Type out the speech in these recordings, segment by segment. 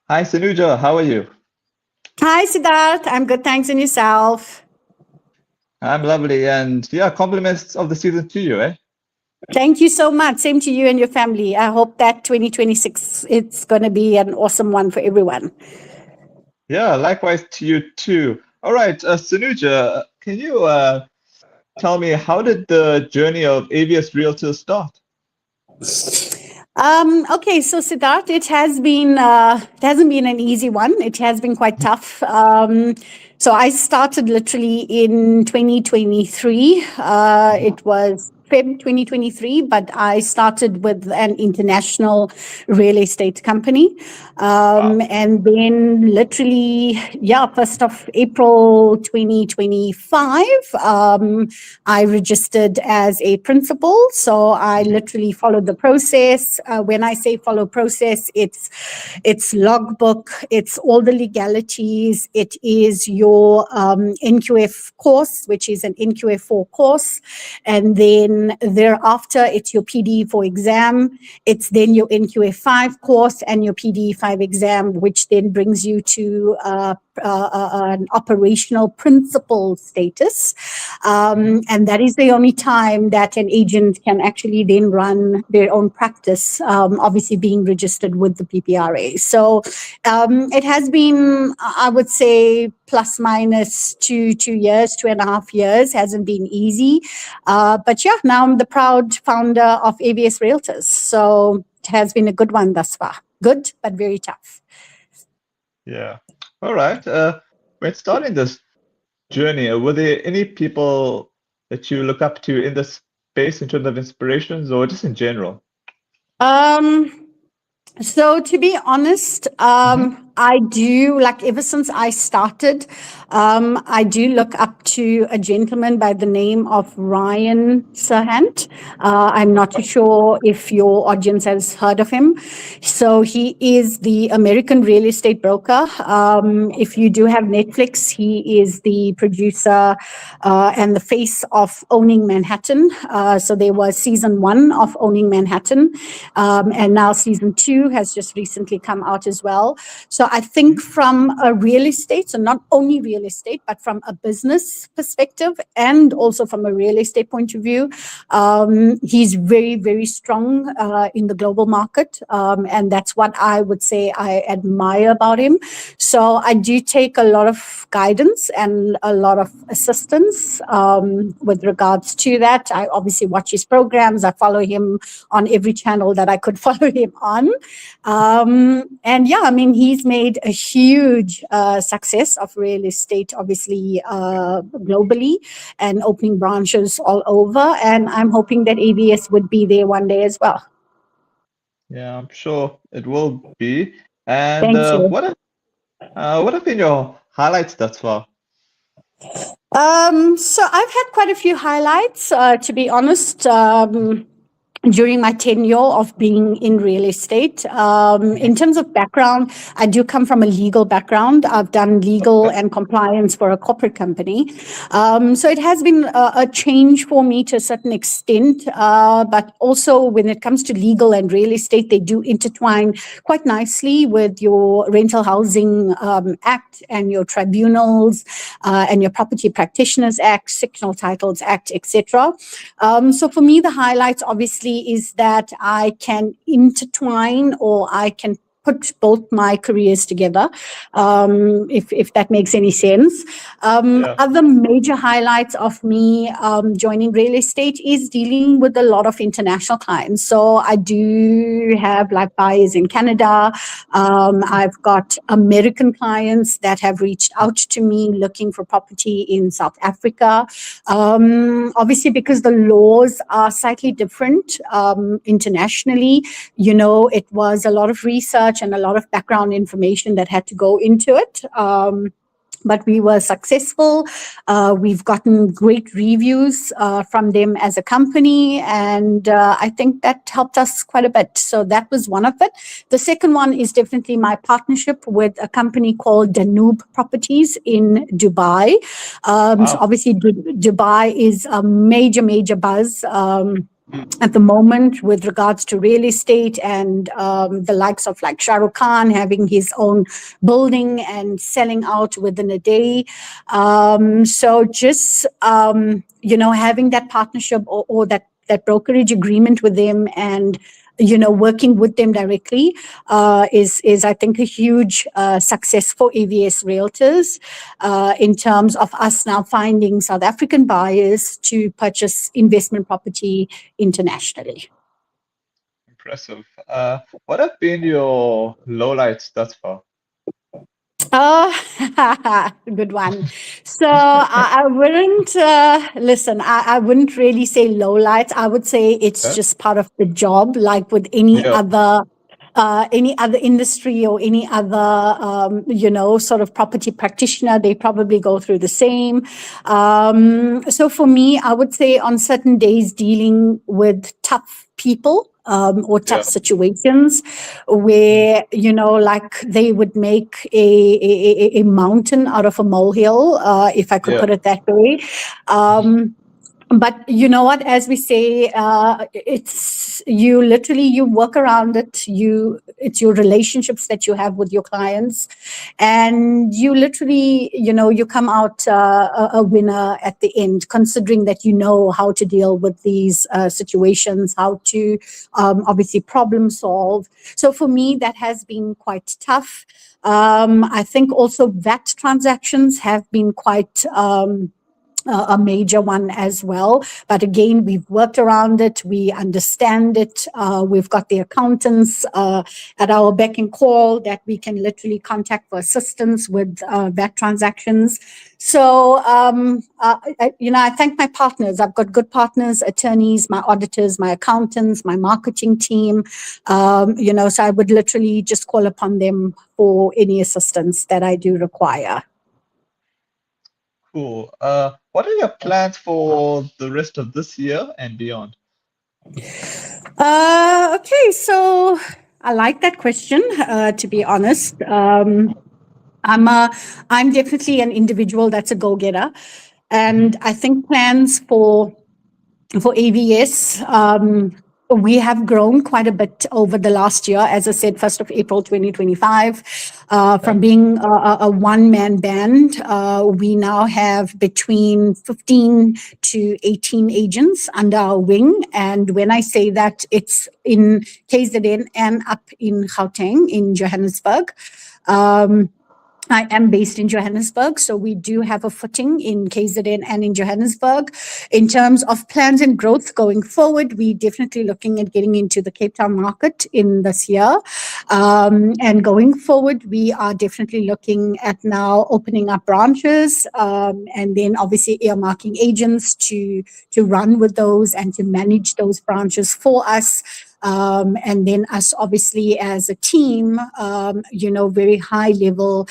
Hi, Sanuja. How are you? Hi, Siddharth. I'm good, thanks, and yourself. I'm lovely. And yeah, compliments of the season to you, eh? Thank you so much. Same to you and your family. I hope that 2026 it's going to be an awesome one for everyone. Yeah, likewise to you too. All right, Sanuja, can you tell me how did the journey of AVS Realtors start? Okay, so Siddharth, it hasn't been an easy one. It has been quite tough. So I started literally in 2023. It was Feb 2023, but I started with an international real estate company. Wow. And then literally, yeah, 1st of April 2025, I registered as a principal. So I literally followed the process. When I say follow process, it's logbook, it's all the legalities, it is your NQF course, which is an NQF4 course, and then thereafter it's your PD4 exam. It's then your NQF5 course and your PD5 exam, which then brings you to an operational principal status. And that is the only time that an agent can actually then run their own practice, obviously being registered with the PPRA. So it has been, I would say, plus minus 2 years, 2.5 years, hasn't been easy. But yeah, now I'm the proud founder of AVS Realtors. So it has been a good one thus far. Good, but very tough. Yeah. All right. When starting this journey, were there any people that you look up to in this space in terms of inspirations or just in general? Um, So to be honest, Hmm. I do like ever since I started, I do look up to a gentleman by the name of Ryan Serhant. I'm not too sure if your audience has heard of him. So he is the American real estate broker. If you do have Netflix, he is the producer and the face of Owning Manhattan. So there was season one of Owning Manhattan, and now season two has just recently come out as well. So I think from a real estate, so not only real estate, but from a business perspective and also from a real estate point of view, he's very, very strong in the global market. And that's what I would say I admire about him. So I do take a lot of guidance and a lot of assistance with regards to that. I obviously watch his programs. I follow him on every channel that I could follow him on. And yeah, I mean, he's made a huge success of real estate, obviously, globally and opening branches all over. And I'm hoping that ABS would be there one day as well. Yeah, I'm sure it will be. And Thank you. what have been your highlights thus far? So I've had quite a few highlights, to be honest. During my tenure of being in real estate. In terms of background, I do come from a legal background. I've done legal Okay. and compliance for a corporate company. So it has been a change for me to a certain extent. But also when it comes to legal and real estate, they do intertwine quite nicely with your Rental Housing Act and your tribunals and your Property Practitioners Act, Sectional Titles Act, etc. So for me, the highlights obviously is that I can intertwine or I can put both my careers together, if that makes any sense. Yeah. Other major highlights of me joining real estate is dealing with a lot of international clients. So I do have like buyers in Canada. I've got American clients that have reached out to me looking for property in South Africa. Obviously, because the laws are slightly different internationally, it was a lot of research and a lot of background information that had to go into it. But we were successful. We've gotten great reviews from them as a company, and I think that helped us quite a bit. So that was one of it. The second one is definitely my partnership with a company called Danube Properties in Dubai. So Wow. obviously, Dubai is a major, major buzz. Mm. at the moment with regards to real estate, and the likes of like Shah Rukh Khan having his own building and selling out within a day. So just, having that partnership, or that brokerage agreement with them, and working with them directly is I think a huge success for AVS Realtors in terms of us now finding South African buyers to purchase investment property internationally. Impressive. What have been your lowlights thus far? Good one. So I wouldn't listen. I wouldn't really say low lights. I would say it's Yeah. just part of the job, like with Yeah. any other industry or any other sort of property practitioner. They probably go through the same. So for me, I would say on certain days dealing with tough people. Or tough Yeah. situations Mm. where, like they would make a mountain out of a molehill, if I could Yeah. put it that way. But you know what, as we say, it's you work around it. It's your relationships that you have with your clients, and you literally, you come out a winner at the end, considering that you know how to deal with these situations, how to obviously problem solve. So for me, that has been quite tough. I think also VAT transactions have been quite a major one as well. But again, we've worked around it. We understand it. We've got the accountants at our beck and call that we can literally contact for assistance with VAT transactions. So, I thank my partners. I've got good partners, attorneys, my auditors, my accountants, my marketing team. So I would literally just call upon them for any assistance that I do require. Cool. What are your plans for the rest of this year and beyond? Okay, so I like that question. To be honest, I'm definitely an individual that's a go-getter, Hmm. and I think plans for AVS. We have grown quite a bit over the last year. As I said, 1st of April 2025, Yeah. from being a one-man band, we now have between 15 to 18 agents under our wing. And when I say that, it's in KZN and up in Gauteng, in Johannesburg. I am based in Johannesburg, so we do have a footing in KZN and in Johannesburg. In terms of plans and growth going forward, we're definitely looking at getting into the Cape Town market in this year. And going forward, we are definitely looking at now opening up branches, and then obviously earmarking agents to run with those and to manage those branches for us. And then us, obviously, as a team, very high level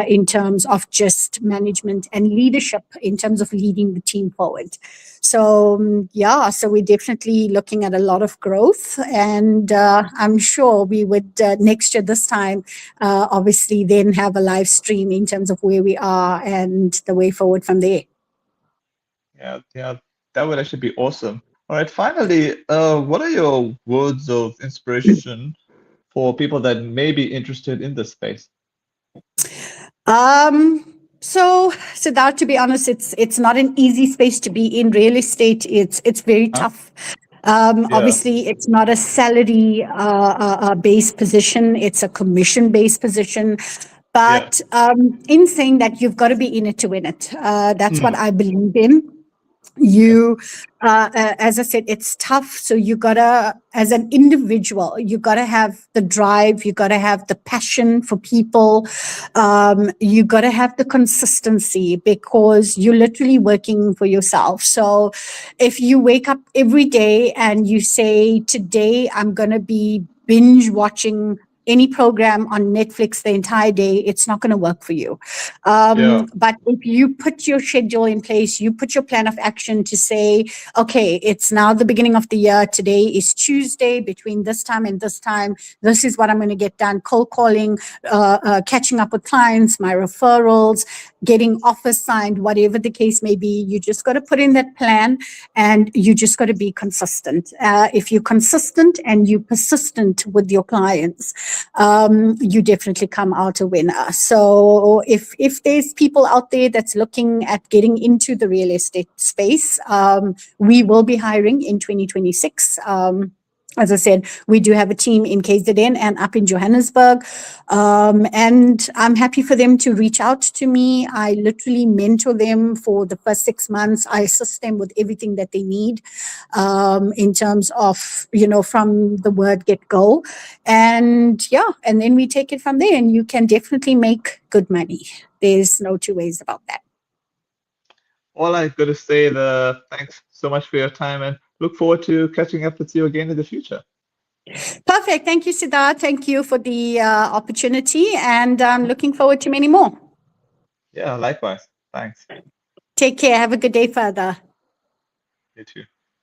in terms of just management and leadership, in terms of leading the team forward. So, so we're definitely looking at a lot of growth. And I'm sure we would, next year, this time, obviously, then have a live stream in terms of where we are and the way forward from there. Yeah. Yeah. That would actually be awesome. All right. Finally, what are your words of inspiration for people that may be interested in this space? So Siddharth, to be honest, it's not an easy space to be in. Real estate, it's very Huh? tough. Yeah. Obviously, it's not a salary based position; it's a commission based position. Yeah. But in saying that, you've got to be in it to win it. That's what Mm. I believe in. Yeah. You As I said, it's tough, so you gotta, as an individual, you gotta have the drive, you gotta have the passion for people, you gotta have the consistency, because you're literally working for yourself. So if you wake up every day and you say, today I'm gonna be binge watching any program on Netflix the entire day, it's not going to work for you. Yeah. But if you put your schedule in place, you put your plan of action to say, okay, it's now the beginning of the year. Today is Tuesday. Between this time and this time, this is what I'm going to get done. Cold calling, catching up with clients, my referrals, getting offers signed, whatever the case may be. You just got to put in that plan, and you just got to be consistent. If you're consistent and you're persistent with your clients, you definitely come out a winner. So if there's people out there that's looking at getting into the real estate space, we will be hiring in 2026. As I said, we do have a team in KZN and up in Johannesburg. And I'm happy for them to reach out to me. I literally mentor them for the first 6 months. I assist them with everything that they need in terms of, from the word get go. And and then we take it from there, and you can definitely make good money. There's no two ways about that. All I got to say, thanks so much for your time, and look forward to catching up with you again in the future. Perfect. Thank you, Siddharth. Thank you for the opportunity, and I'm looking forward to many more. Yeah, likewise. Thanks. Take care. Have a good day further. You too.